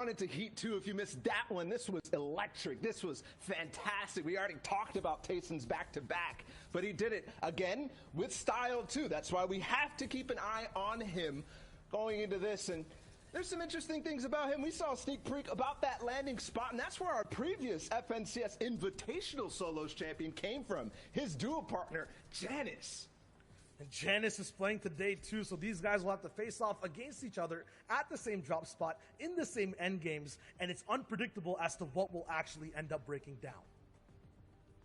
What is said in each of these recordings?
On into Heat 2. If you missed that one, this was electric. This was fantastic. We already talked about Tayson's back-to-back, but he did it again with style too. That's why we have to keep an eye on him going into this. And there's some interesting things about him. We saw a sneak peek about that landing spot, and that's where our previous FNCS Invitational Solos champion came from. His duo partner, Janice. And Janice is playing today too, so these guys will have to face off against each other at the same drop spot in the same end games, and it's unpredictable as to what will actually end up breaking down.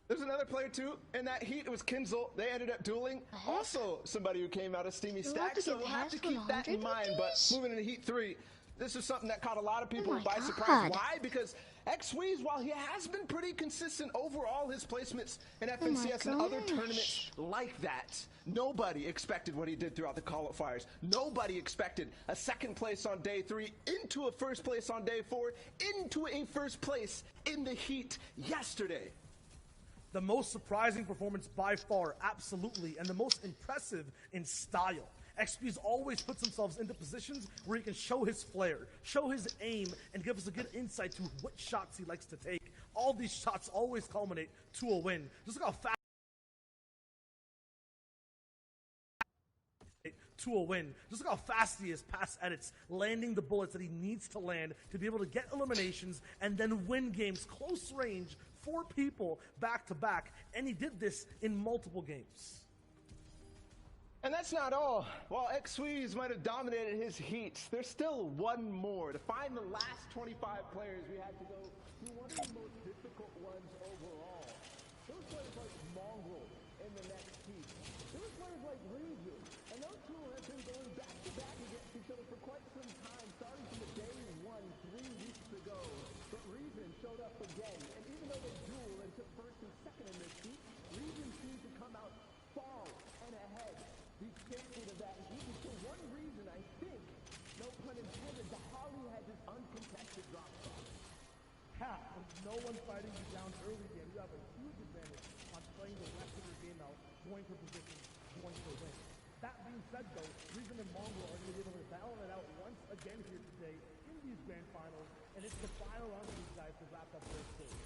There's another player too in that Heat. It was Kinzel. They ended up dueling. Also somebody who came out of Steamy Stack, so we'll have to keep that in mind. But moving into Heat 3, this is something that caught a lot of people by surprise. Why? Because Xweez, while he has been pretty consistent overall, his placements in FNCS and other tournaments like that, nobody expected what he did throughout the qualifiers. Nobody expected a second place on day 3, into a first place on day 4, into a first place in the Heat yesterday. The most surprising performance by far, absolutely, and the most impressive in style. XP's always puts themselves into positions where he can show his flair, show his aim, and give us a good insight to what shots he likes to take. All these shots always culminate to a win. Just look how fast Just look how fast he is past edits, landing the bullets that he needs to land to be able to get eliminations and then win games close range, 4 people back to back, and he did this in multiple games. And that's not all. While Xweez might have dominated his heats, there's still one more. To find the last 25 players, we had to go to one of the most difficult ones overall. There was players like Mongrel in the next heat. There was players like Reason. And those two have been going back-to-back against each other for quite some time, starting from the day 1 3 weeks ago. But Reason showed up again. And even though they dueled and took first and second in this heat, Reason seemed to come out far and ahead. The champion of that heat, and for one reason, I think, no pun intended, the Holly had this uncontested drop spot. With no one fighting you down early game, you have a huge advantage on playing the rest of your game out, going for position, going for win. That being said, though, Reason and Mongrel are going to be able to battle it out once again here today in these grand finals, and it's the final round for these guys to wrap up their stage.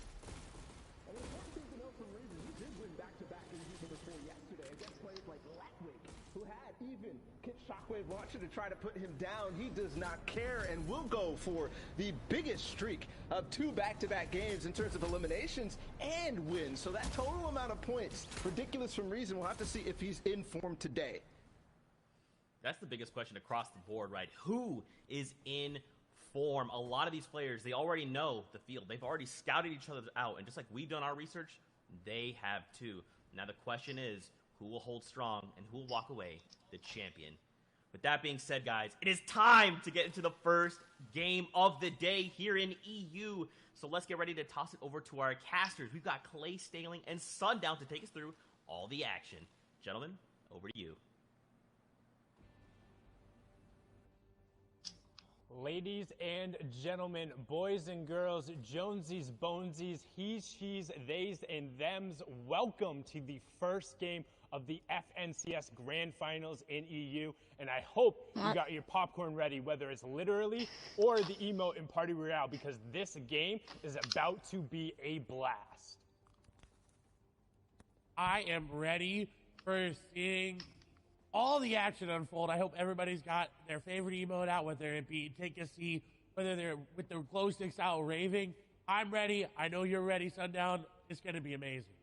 And the important thing to know from Reason, he did win back-to-back in Heat number 4 yesterday against players like Latwig, who had even Kit Shockwave launcher to try to put him down. He does not care and will go for the biggest streak of 2 back-to-back games in terms of eliminations and wins. So that total amount of points, ridiculous from Reason. We'll have to see if he's in form today. That's the biggest question across the board, right? Who is in form? A lot of these players, they already know the field. They've already scouted each other out, and just like we've done our research, they have too. Now the question is, who will hold strong and who will walk away the champion? With that being said, guys, it is time to get into the first game of the day here in EU. So let's get ready to toss it over to our casters. We've got Clay Staling and Sundown to take us through all the action. Gentlemen, over to you. Ladies and gentlemen, boys and girls, Jonesies, Bonesies, he's, she's, theys, and thems, welcome to the first game of the FNCS Grand Finals in EU, and I hope you got your popcorn ready, whether it's literally or the emote in Party Royale, because this game is about to be a blast. I am ready for seeing all the action unfold. I hope everybody's got their favorite emote out, whether it be take a seat, whether they're with the glow sticks out raving. I'm ready. I know you're ready, Sundown. It's going to be amazing.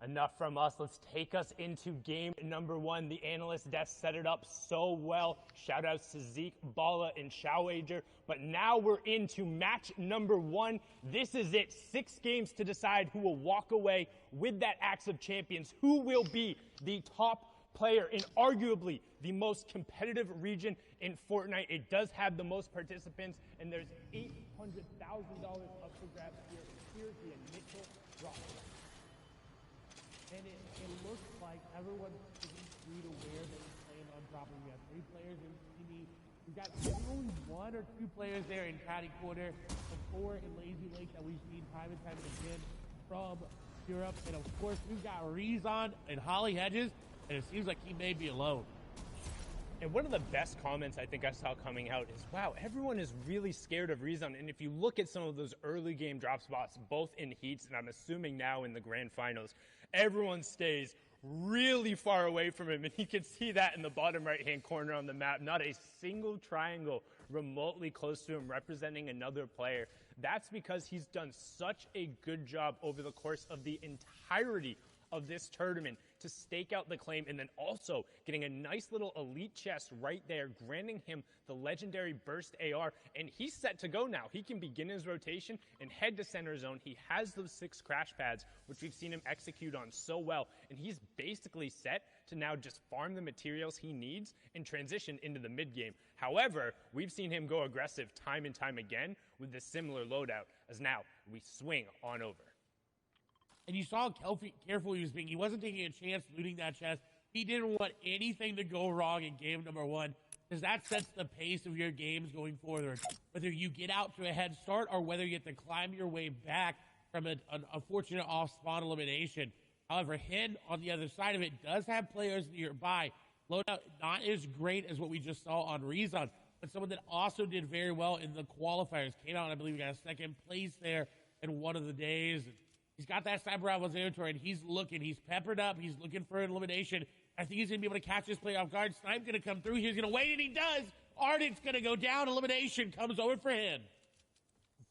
Enough from us. Let's take us into game number 1. The analyst desk set it up so well. Shout outs to Zeke, Bala, and Showager. But now we're into match number 1. This is it. 6 games to decide who will walk away with that Axe of Champions. Who will be the top player in arguably the most competitive region in Fortnite. It does have the most participants, and there's $800,000 up for grabs here. Here's the initial drop. And it looks like everyone's free to wear that he's playing on top of. We have 3 players in CD. We've got only 1 or 2 players there in Caddy Quarter, and 4 in Lazy Lake that we've seen time and time again from Europe. And of course, we've got Rezon and Holly Hedges, and it seems like he may be alone. And one of the best comments I think I saw coming out is, wow, everyone is really scared of Rezon. And if you look at some of those early game drop spots, both in heats and I'm assuming now in the grand finals, everyone stays really far away from him. And you can see that in the bottom right-hand corner on the map. Not a single triangle remotely close to him representing another player. That's because he's done such a good job over the course of the entirety of this tournament to stake out the claim, and then also getting a nice little elite chest right there, granting him the legendary burst AR, and he's set to go now. He can begin his rotation and head to center zone. He has those 6 crash pads, which we've seen him execute on so well, and he's basically set to now just farm the materials he needs and transition into the mid game. However, we've seen him go aggressive time and time again with this similar loadout, as now we swing on over. And you saw how careful he was being. He wasn't taking a chance looting that chest. He didn't want anything to go wrong in game number 1, because that sets the pace of your games going forward. Whether you get out to a head start or whether you have to climb your way back from an unfortunate off-spawn elimination. However, Hen, on the other side of it, does have players nearby. Loadout not as great as what we just saw on Rezon, but someone that also did very well in the qualifiers. Came out, and I believe, got a second place there in one of the days. He's got that Cyber Rivals territory, and he's looking. He's peppered up. He's looking for an elimination. I think he's going to be able to catch this play off guard. Snipe's going to come through. He's going to wait, and he does. Ardent's going to go down. Elimination comes over for him.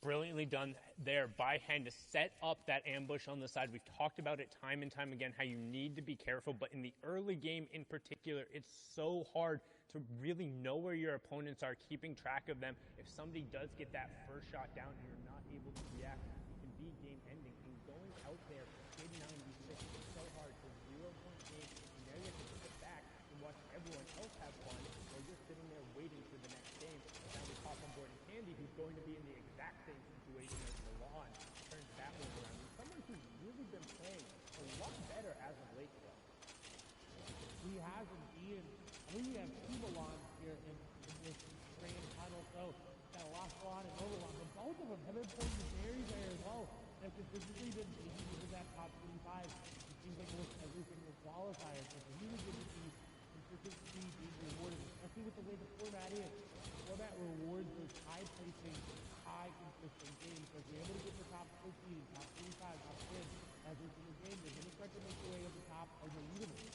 Brilliantly done there by Hen to set up that ambush on the side. We've talked about it time and time again, how you need to be careful. But in the early game in particular, it's so hard to really know where your opponents are, keeping track of them. If somebody does get that first shot down and you're not able to react, it can be game-ending. And going out there, mid 96 is so hard to 0-point game. And now you have to sit back and watch everyone else have fun while you're sitting there waiting for the next game. Now we pop on board and Candy, who's going to be in the exact same situation as Milan, turns that one around. And someone who's really been playing a lot better as of late, though. He has indeed. I think we have 2 Milans here in this grand final. So got Lafalon and Overlon, but both of them have been playing very, very well. They've consistently been making it to that top 25. It seems like almost every single qualifier. So it's really good to see consistency being rewarded, especially with the way the format is. The format rewards those high placing, high consistent games. So if you're able to get the top 15, top 25, top 10 every single game, you're going to start to make your way to the top of the leaderboard.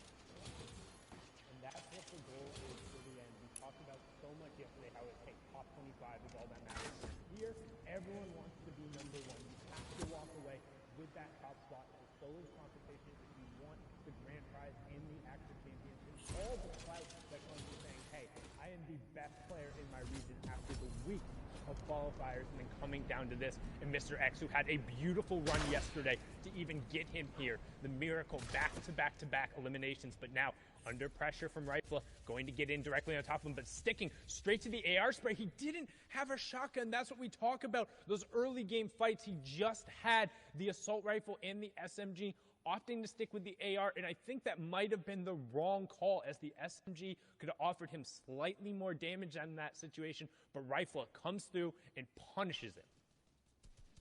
And that's what the goal is for the end. We talked about so much yesterday how it's, hey, top 25 is all that matters. Here, everyone wants to be number 1. You have to walk away with that top spot. And so is competition if you want the grand prize and the active championship. All the clout that comes with saying, hey, I am the best player in my region after the week of qualifiers, and then coming down to this. And Mr. X, who had a beautiful run yesterday to even get him here. The miracle back-to-back-to-back eliminations, but now under pressure from Rifle, going to get in directly on top of him, but sticking straight to the AR spray. He didn't have a shotgun. That's what we talk about. Those early game fights, he just had the assault rifle and the SMG, opting to stick with the AR, and I think that might have been the wrong call, as the SMG could have offered him slightly more damage in that situation, but Rifle comes through and punishes him.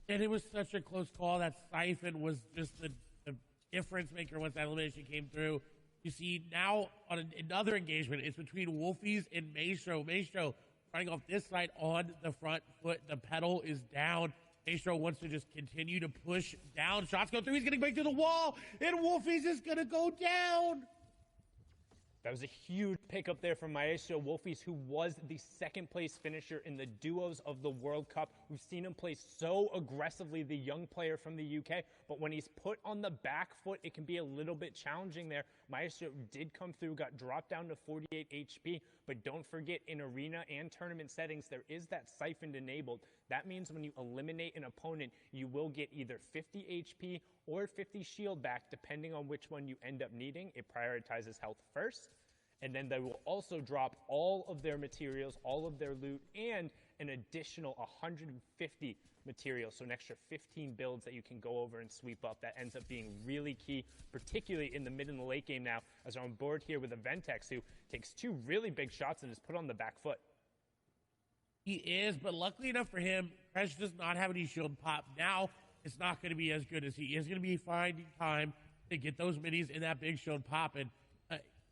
And it was such a close call. That Siphon was just the difference maker once that elimination came through. You see now on another engagement, it's between Wolfies and Maestro. Maestro running off this side on the front foot. The pedal is down. Maestro wants to just continue to push down. Shots go through. He's going to break through the wall. And Wolfies is going to go down. That was a huge pickup there from Maestro Wolfies, who was the second place finisher in the duos of the World Cup. We've seen him play so aggressively, the young player from the UK, but when he's put on the back foot, it can be a little bit challenging there. Maestro did come through, got dropped down to 48 HP, but don't forget, in arena and tournament settings, there is that siphon enabled. That means when you eliminate an opponent, you will get either 50 HP or 50 shield back, depending on which one you end up needing. It prioritizes health first, and then they will also drop all of their materials, all of their loot, and an additional 150 materials, so an extra 15 builds that you can go over and sweep up. That ends up being really key, particularly in the mid and the late game now, as we're on board here with a Ventex, who takes 2 really big shots and is put on the back foot. He is, but luckily enough for him, Crash does not have any shield pop. Now, it's not going to be as good as he is going to be finding time to get those minis in that big shield pop. And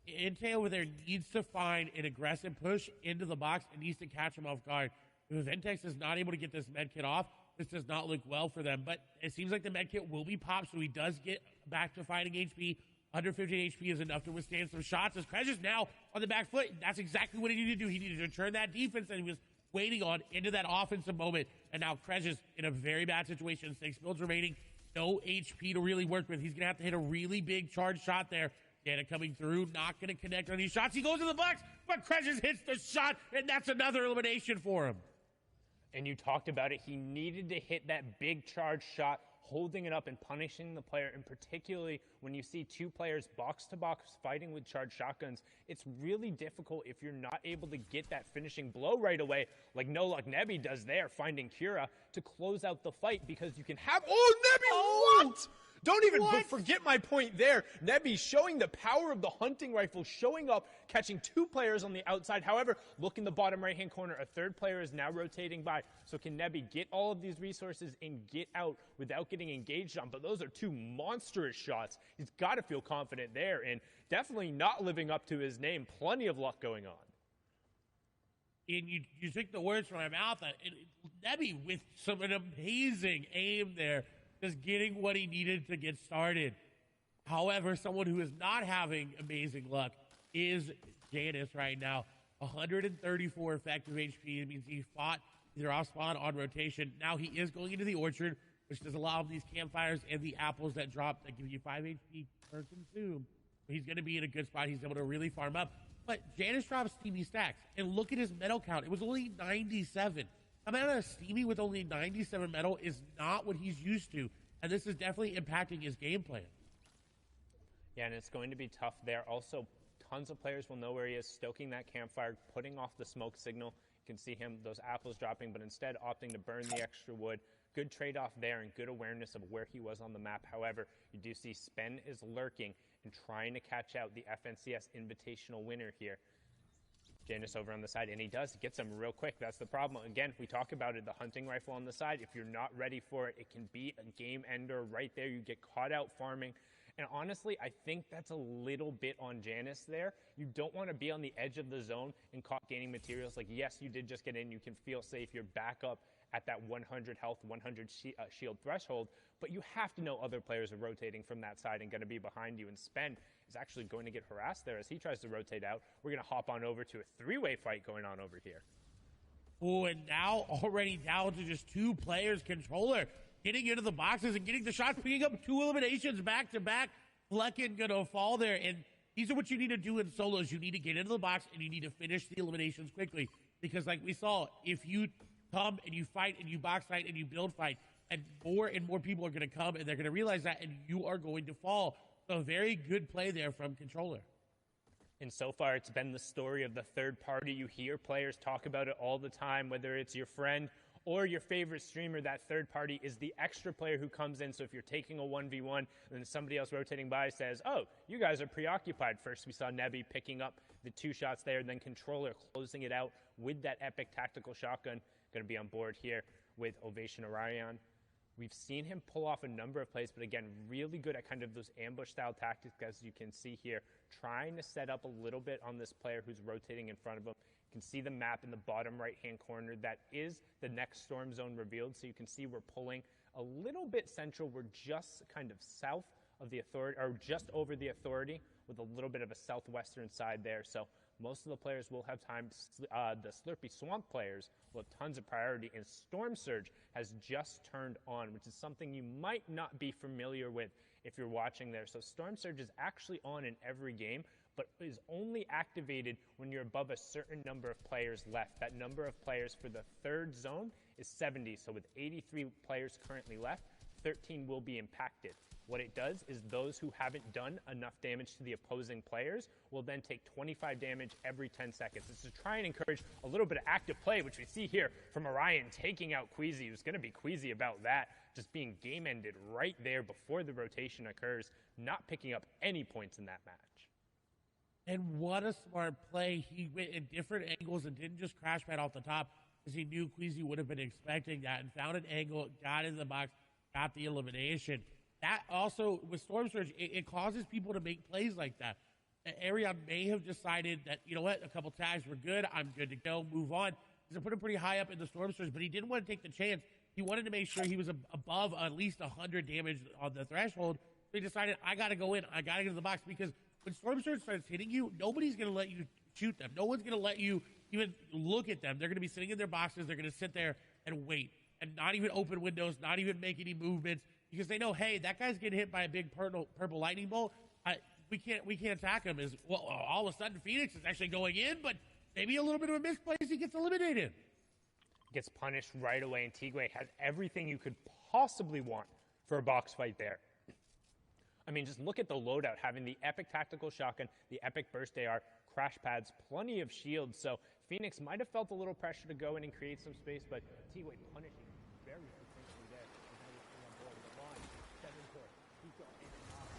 Intel over there needs to find an aggressive push into the box and needs to catch him off guard. If Ventex is not able to get this med kit off, this does not look well for them. But it seems like the med kit will be popped, so he does get back to fighting HP. Under 15 HP is enough to withstand some shots. As Krez is now on the back foot, that's exactly what he needed to do. He needed to turn that defense that he was waiting on into that offensive moment. And now Krez is in a very bad situation. 6 builds remaining, no HP to really work with. He's going to have to hit a really big charge shot there. Dana coming through, not going to connect on these shots. He goes to the box, but Krez hits the shot, and that's another elimination for him. And you talked about it. He needed to hit that big charge shot, holding it up and punishing the player. And particularly when you see 2 players box to box fighting with charged shotguns, it's really difficult if you're not able to get that finishing blow right away, like No Luck Nebby does there, finding Kira to close out the fight, because you can have. Oh, Nebby, what? Don't even forget my point there. Nebby showing the power of the hunting rifle, showing up, catching 2 players on the outside. However, look in the bottom right-hand corner. A 3rd player is now rotating by. So can Nebby get all of these resources and get out without getting engaged on? But those are 2 monstrous shots. He's got to feel confident there, and definitely not living up to his name. Plenty of luck going on. And you took the words from my mouth. Nebby with an amazing aim there, just getting what he needed to get started. However, someone who is not having amazing luck is Janus right now. 134 effective HP. It means he fought either off spawn on rotation. Now he is going into the orchard, which does allow him these campfires and the apples that drop that give you 5 HP per consume. He's going to be in a good spot. He's able to really farm up. But Janus drops Steamy stacks. And look at his medal count. It was only 97. Amount of Steamy with only 97 medal is not what he's used to, and this is definitely impacting his game plan. Yeah, and it's going to be tough there. Also, tons of players will know where he is, stoking that campfire, putting off the smoke signal. You can see him, those apples dropping, but instead opting to burn the extra wood. Good trade-off there and good awareness of where he was on the map. However, you do see Spen is lurking and trying to catch out the FNCS Invitational winner here. Janus over on the side, and he does. He gets him real quick. That's the problem. Again, we talk about it, the hunting rifle on the side. If you're not ready for it, it can be a game ender right there. You get caught out farming. And honestly, I think that's a little bit on Janus there. You don't want to be on the edge of the zone and caught gaining materials. Like, yes, you did just get in. You can feel safe. You're back up at that 100 health, 100 shield threshold. But you have to know other players are rotating from that side and going to be behind you. And Spen is actually going to get harassed there as he tries to rotate out. We're going to hop on over to a 3-way fight going on over here. Oh, and now already down to just 2 players. Controller getting into the boxes and getting the shots, picking up 2 eliminations back to back. Flecken gonna fall there, and these are what you need to do in solos. You need to get into the box and you need to finish the eliminations quickly, because like we saw, if you come and you fight and you box fight and you build fight, and more people are going to come and they're going to realize that, and you are going to fall. So very good play there from Controller. And so far, it's been the story of the third party. You hear players talk about it all the time, whether it's your friend or your favorite streamer. That third party is the extra player who comes in. So if you're taking a 1v1 and then somebody else rotating by says, oh, you guys are preoccupied. First, we saw Nebby picking up the 2 shots there, and then Controller closing it out with that epic tactical shotgun. Going to be on board here with Ovation Orion. We've seen him pull off a number of plays, but again, really good at kind of those ambush-style tactics, as you can see here, trying to set up a little bit on this player who's rotating in front of him. You can see the map in the bottom right-hand corner. That is the next storm zone revealed, so you can see we're pulling a little bit central. We're just kind of south of the authority, or just over the authority, with a little bit of a southwestern side there. So most of the players will have time. The Slurpy Swamp players will have tons of priority, and Storm Surge has just turned on, which is something you might not be familiar with if you're watching there. So Storm Surge is actually on in every game, but is only activated when you're above a certain number of players left. That number of players for the third zone is 70. So with 83 players currently left, 13 will be impacted. What it does is those who haven't done enough damage to the opposing players will then take 25 damage every 10 seconds. It's to try and encourage a little bit of active play, which we see here from Orion taking out Queasy, who's going to be queasy about that, just being game-ended right there before the rotation occurs, not picking up any points in that match. And what a smart play. He went in different angles and didn't just crash pad off the top, because he knew Queasy would have been expecting that, and found an angle, got in the box, got the elimination. That also, with Storm Surge, it causes people to make plays like that. Arion may have decided that, you know what, a couple tags were good. I'm good to go, move on. He's put him pretty high up in the Storm Surge, but he didn't want to take the chance. He wanted to make sure he was above at least 100 damage on the threshold. So he decided, I got to go in. I got to get to the box, because when Storm Surge starts hitting you, nobody's going to let you shoot them. No one's going to let you even look at them. They're going to be sitting in their boxes. They're going to sit there and wait and not even open windows, not even make any movements, because they know, hey, that guy's getting hit by a big purple lightning bolt. We can't attack him. All of a sudden Phoenix is actually going in, but maybe a little bit of a misplace, he gets eliminated. Gets punished right away, and Tigwe has everything you could possibly want for a box fight there. I mean, just look at the loadout, having the epic tactical shotgun, the epic burst AR, crash pads, plenty of shields. So Phoenix might have felt a little pressure to go in and create some space, but Tigwe punishing very succinctly there. And now he's on board. The launch, 7-4. He's got in and off.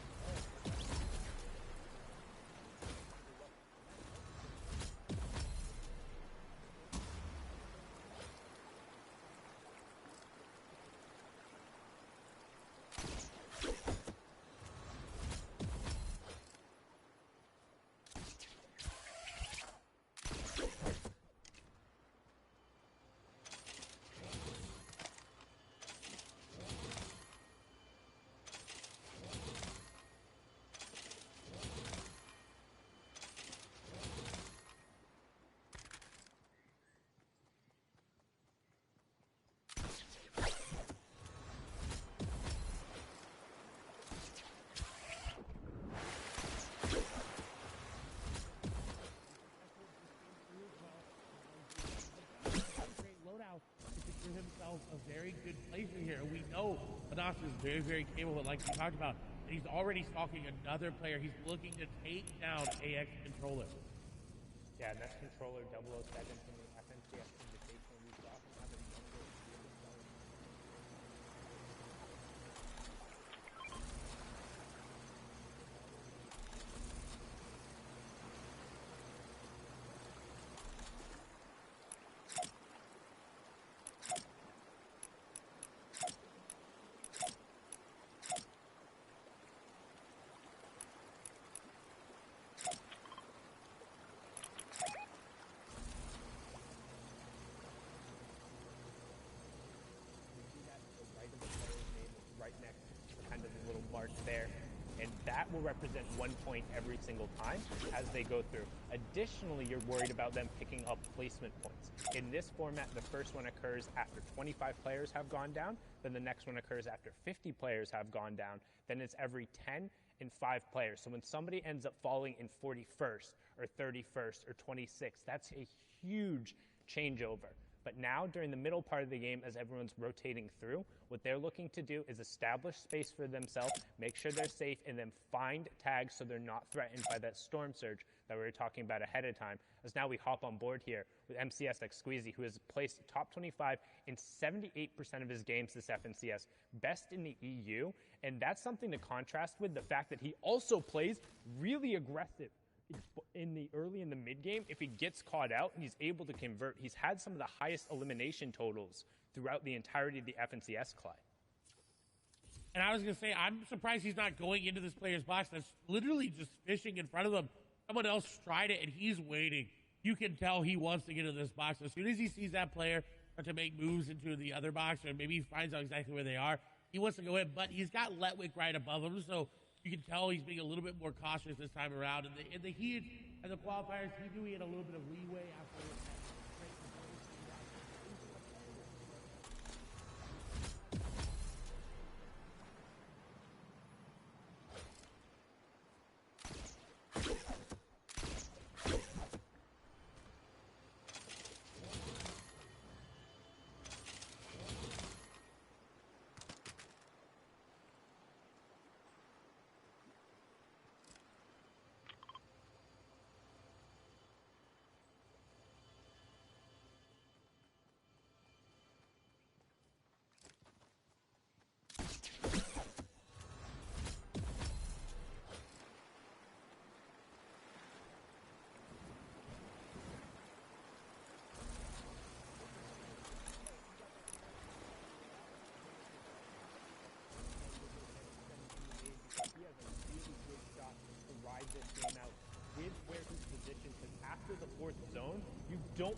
Himself a very good placement here. We know Anas is very, very capable, like we talked about. And he's already stalking another player. He's looking to take down AX Controller. Yeah, and that's Controller 007 from the FNCS Invitational. We saw him have a number of really solid. There, and that will represent 1 point every single time as they go through. Additionally, you're worried about them picking up placement points. In this format, the first one occurs after 25 players have gone down, then the next one occurs after 50 players have gone down, then it's every 10 and 5 players. So when somebody ends up falling in 41st or 31st or 26th, that's a huge changeover. But now, during the middle part of the game, as everyone's rotating through, what they're looking to do is establish space for themselves, make sure they're safe, and then find tags so they're not threatened by that storm surge that we were talking about ahead of time. As now we hop on board here with MCS like Squeezy, who has placed top 25 in 78% of his games this FNCS, best in the EU, and that's something to contrast with the fact that he also plays really aggressive. Early in the mid game, if he gets caught out and he's able to convert, he's had some of the highest elimination totals throughout the entirety of the FNCS, Clyde. And I was going to say, I'm surprised he's not going into this player's box that's literally just fishing in front of him. Someone else tried it and he's waiting. You can tell he wants to get into this box. As soon as he sees that player start to make moves into the other box, or maybe he finds out exactly where they are, he wants to go in, but he's got Letwick right above him, so you can tell he's being a little bit more cautious this time around. In the heat and the qualifiers, he knew he had a little bit of leeway after that.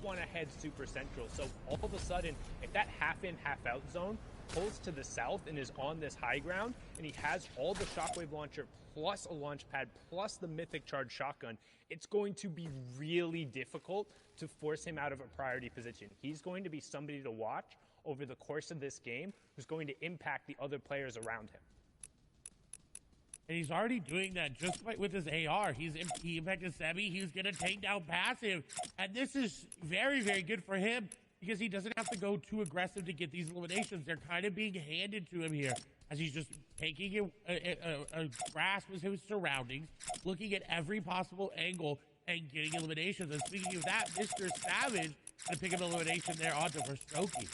want to head super central. So all of a sudden, if that half-in, half-out zone pulls to the south and is on this high ground, and he has all the shockwave launcher plus a launch pad plus the mythic charge shotgun, it's going to be really difficult to force him out of a priority position. He's going to be somebody to watch over the course of this game who's going to impact the other players around him. And he's already doing that just with his AR. He impacted Sebi. He's going to take down passive. And this is very, very good for him because he doesn't have to go too aggressive to get these eliminations. They're kind of being handed to him here as he's just taking a grasp of his surroundings, looking at every possible angle and getting eliminations. And speaking of that, Mr. Savage going to pick up elimination there onto for Stokey.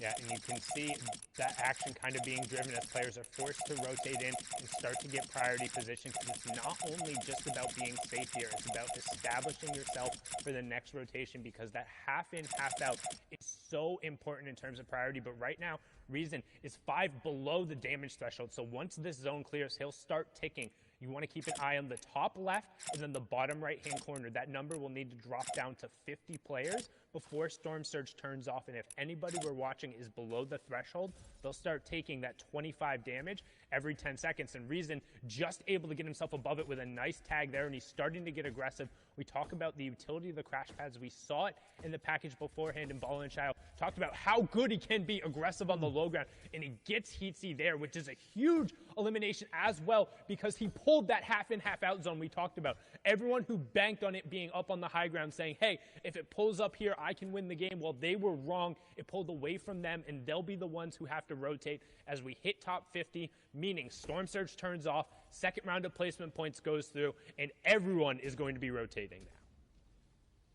Yeah, and you can see that action kind of being driven as players are forced to rotate in and start to get priority position, because it's not only just about being safe here, it's about establishing yourself for the next rotation, because that half in, half out is so important in terms of priority. But right now, Reason is 5 below the damage threshold. So once this zone clears, he'll start ticking. You want to keep an eye on the top left and then the bottom right-hand corner. That number will need to drop down to 50 players before Storm Surge turns off. And if anybody we're watching is below the threshold, they'll start taking that 25 damage every 10 seconds. And Reason just able to get himself above it with a nice tag there, and he's starting to get aggressive. We talk about the utility of the crash pads. We saw it in the package beforehand, and Bala and Shao talked about how good he can be aggressive on the low ground, and he gets Heatsy there, which is a huge elimination as well, because he pulled that half-in, half-out zone we talked about. Everyone who banked on it being up on the high ground saying, hey, if it pulls up here, I can win the game. Well, they were wrong. It pulled away from them, and they'll be the ones who have to rotate as we hit top 50, meaning Storm Surge turns off, second round of placement points goes through, and everyone is going to be rotating now.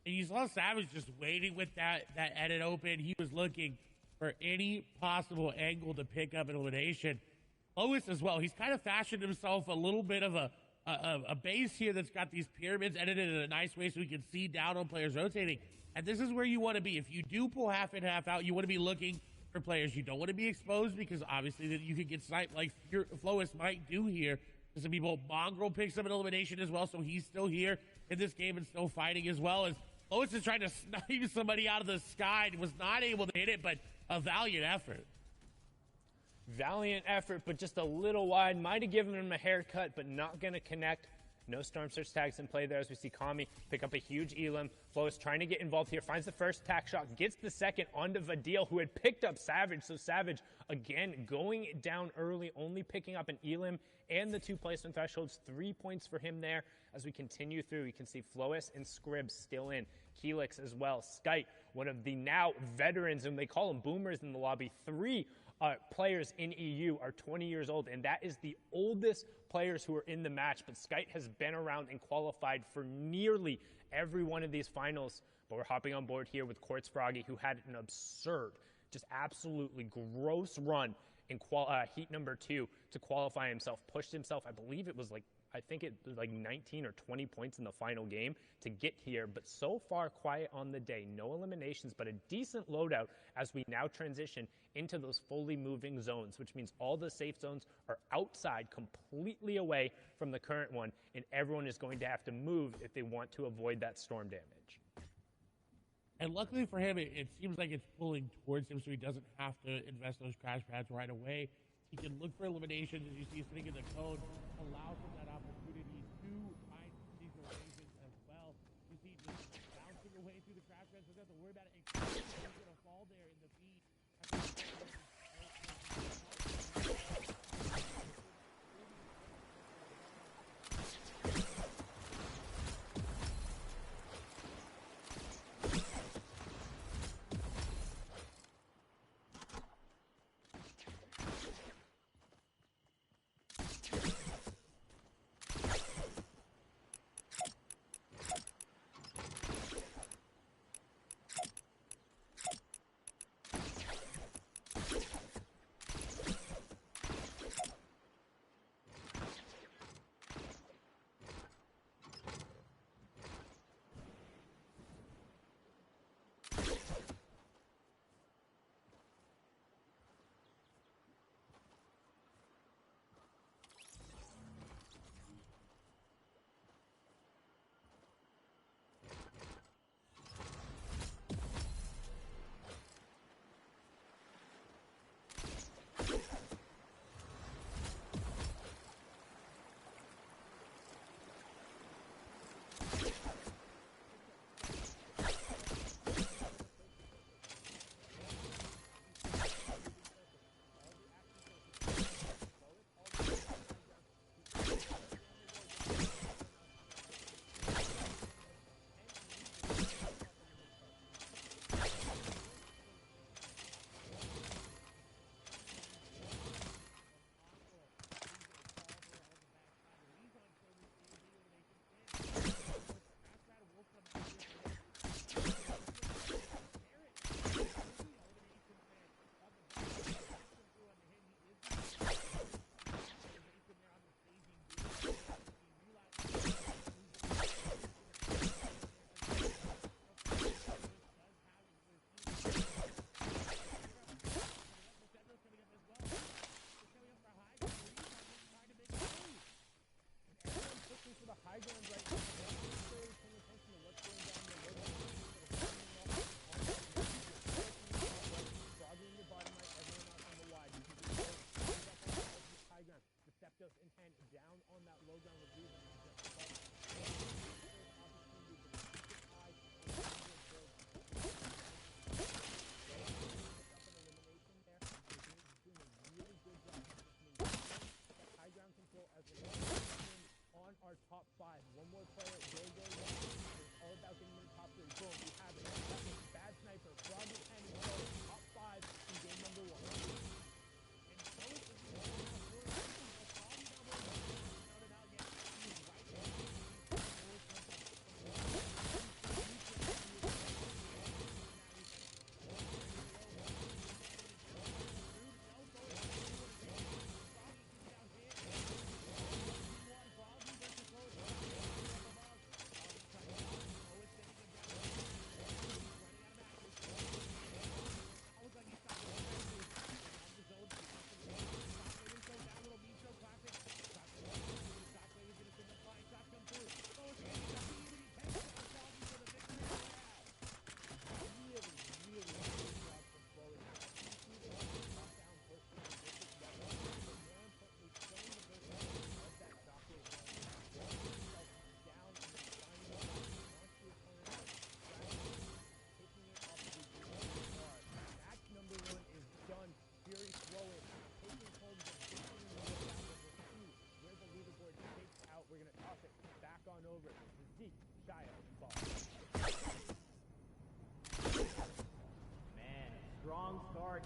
And you saw Savage just waiting with that edit open. He was looking for any possible angle to pick up an elimination. Lois as well. He's kind of fashioned himself a little bit of a base here that's got these pyramids edited in a nice way so we can see down on players rotating. And this is where you want to be. If you do pull half in, half out, you want to be looking for players. You don't want to be exposed because obviously that you could get sniped like Flois might do here. Some people, Mongrel picks up an elimination as well, so he's still here in this game and still fighting as well. As Flois is trying to snipe somebody out of the sky and was not able to hit it, but a valiant effort. Valiant effort, but just a little wide. Might have given him a haircut, but not going to connect. No Storm Surge tags in play there as we see Kami pick up a huge elim. Flois trying to get involved here, finds the first tack shot, gets the second onto Vadil, who had picked up Savage. So Savage, again, going down early, only picking up an elim and the 2 placement thresholds. 3 points for him there. As we continue through, you can see Flois and Scribb still in. Helix as well. Skype, one of the now veterans, and they call them boomers in the lobby. 3 players in EU are 20 years old, and that is the oldest players who are in the match. But Skype has been around and qualified for nearly every one of these finals. But we're hopping on board here with Quartz Froggy, who had an absurd, just absolutely gross run in heat number 2 to qualify himself. Pushed himself, I believe it was I think it was like 19 or 20 points in the final game to get here, but so far quiet on the day. No eliminations, but a decent loadout as we now transition into those fully moving zones, which means all the safe zones are outside, completely away from the current one, and everyone is going to have to move if they want to avoid that storm damage. And luckily for him, it seems like it's pulling towards him, so he doesn't have to invest those crash pads right away. He can look for eliminations, as you see, sitting in the cone, allows him that opportunity to find these eliminations as well. You see, just bouncing away through the crash pads, doesn't have to worry about it. He's going to fall there in the beat.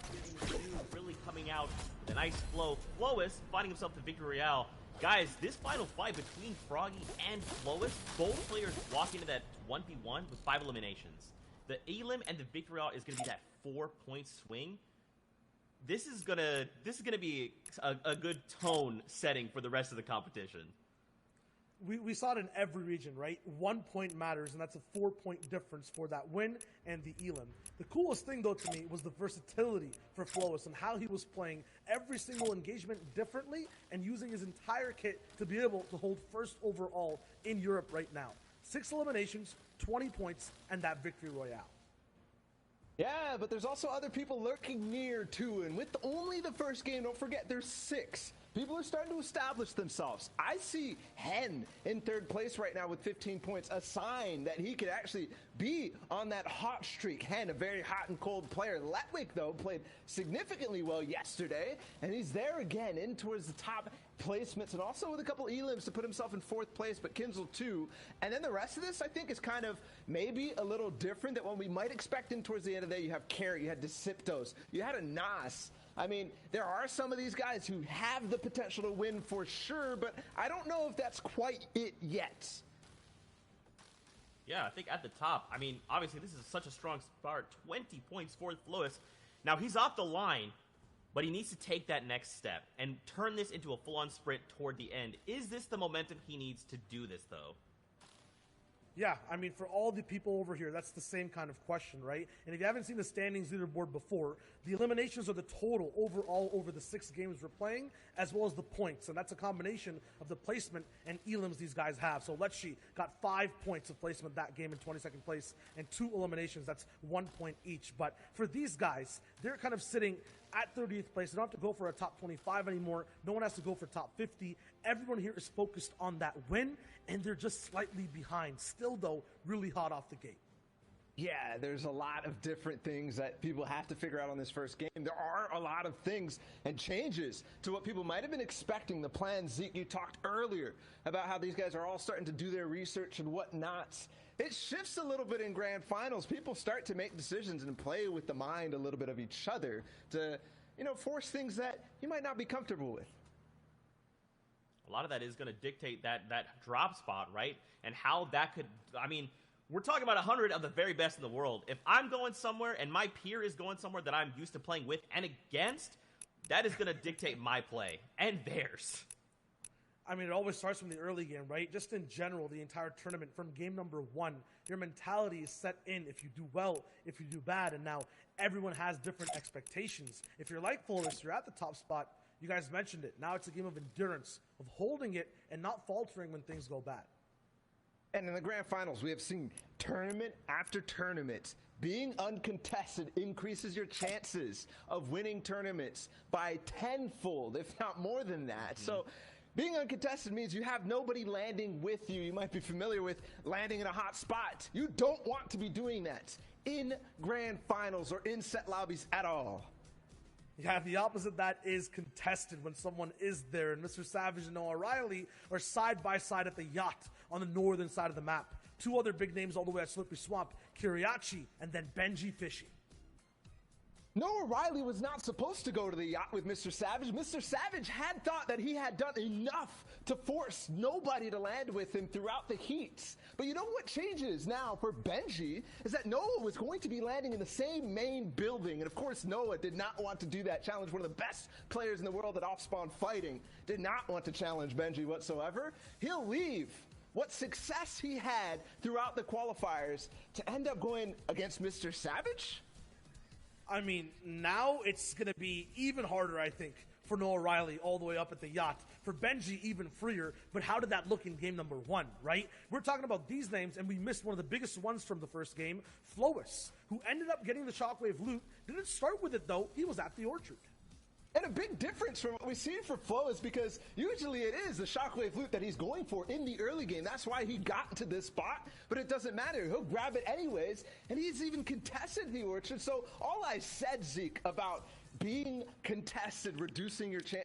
start here in June, really coming out with a nice flow. Flois finding himself the victory royale. Guys, this final fight between Froggy and Flois, both players walk into that 1v1 with 5 eliminations. The elim and the victory royale is going to be that 4-point swing. This is gonna be a good tone setting for the rest of the competition. We saw it in every region, right? 1 point matters, and that's a 4-point difference for that win and the elim. The coolest thing, though, to me was the versatility for Flois and how he was playing every single engagement differently and using his entire kit to be able to hold first overall in Europe right now. 6 eliminations, 20 points, and that victory royale. Yeah, but there's also other people lurking near too, and with only the first game, don't forget there's 6. People are starting to establish themselves. I see Hen in 3rd place right now with 15 points, a sign that he could actually be on that hot streak. Hen, a very hot and cold player. Letwick, though, played significantly well yesterday, and he's there again in towards the top placements, and also with a couple elims to put himself in 4th place, but Kinzel too. And then the rest of this, I think, is kind of maybe a little different than what we might expect in towards the end of the day. You have Carry, you had Deceptos, you had a Nas. I mean, there are some of these guys who have the potential to win for sure, but I don't know if that's quite it yet. Yeah, I think at the top, I mean, obviously this is such a strong start. 20 points for Flois. Now, he's off the line, but he needs to take that next step and turn this into a full-on sprint toward the end. Is this the momentum he needs to do this, though? Yeah, I mean, for all the people over here, that's the same kind of question, right? And if you haven't seen the standings leaderboard before, the eliminations are the total overall over the 6 games we're playing, as well as the points. And that's a combination of the placement and elims these guys have. So Letchi got 5 points of placement that game in 22nd place, and 2 eliminations. That's 1 point each. But for these guys, they're kind of sitting at 30th place. They don't have to go for a top 25 anymore. No one has to go for top 50. Everyone here is focused on that win, and they're just slightly behind. Still, though, really hot off the gate. Yeah, there's a lot of different things that people have to figure out on this first game. There are a lot of things and changes to what people might have been expecting. The plan, Zeke, you talked earlier about how these guys are all starting to do their research and whatnot. It shifts a little bit in grand finals. People start to make decisions and play with the mind a little bit of each other to, force things that you might not be comfortable with. A lot of that is going to dictate that drop spot, right? And how that could, I mean, we're talking about 100 of the very best in the world. If I'm going somewhere and my peer is going somewhere that I'm used to playing with and against, that is going to dictate my play and theirs. I mean, it always starts from the early game, right? Just in general, the entire tournament, from game number 1, your mentality is set in if you do well, if you do bad, and now everyone has different expectations. If you're like Floris, you're at the top spot. You guys mentioned it. Now it's a game of endurance, of holding it and not faltering when things go bad. And in the grand finals, we have seen tournament after tournament. Being uncontested increases your chances of winning tournaments by tenfold, if not more than that. So being uncontested means you have nobody landing with you. You might be familiar with landing in a hot spot. You don't want to be doing that in grand finals or in set lobbies at all. Yeah, the opposite of that is contested when someone is there. And Mr. Savage and Noah Riley are side by side at the yacht on the northern side of the map. 2 other big names all the way at Slippery Swamp, Kiriachi and then Benji Fishy. Noah Riley was not supposed to go to the yacht with Mr. Savage. Mr. Savage had thought that he had done enough to force nobody to land with him throughout the heats. But you know what changes now for Benji is that Noah was going to be landing in the same main building. And of course, Noah did not want to do that. Challenge one of the best players in the world at off-spawn fighting. Did not want to challenge Benji whatsoever. He'll leave what success he had throughout the qualifiers to end up going against Mr. Savage? I mean, now it's going to be even harder, I think, for Noah Riley all the way up at the yacht. For Benji, even freer. But how did that look in game number 1, right? We're talking about these names, and we missed one of the biggest ones from the first game, Flois, who ended up getting the Shockwave loot. Didn't start with it, though. He was at the Orchard. And a big difference from what we've seen for Flois, because usually it is the Shockwave loot that he's going for in the early game. That's why he got to this spot, but it doesn't matter. He'll grab it anyways, and he's even contested the Orchard. So all I said, Zeke, about being contested, reducing your chance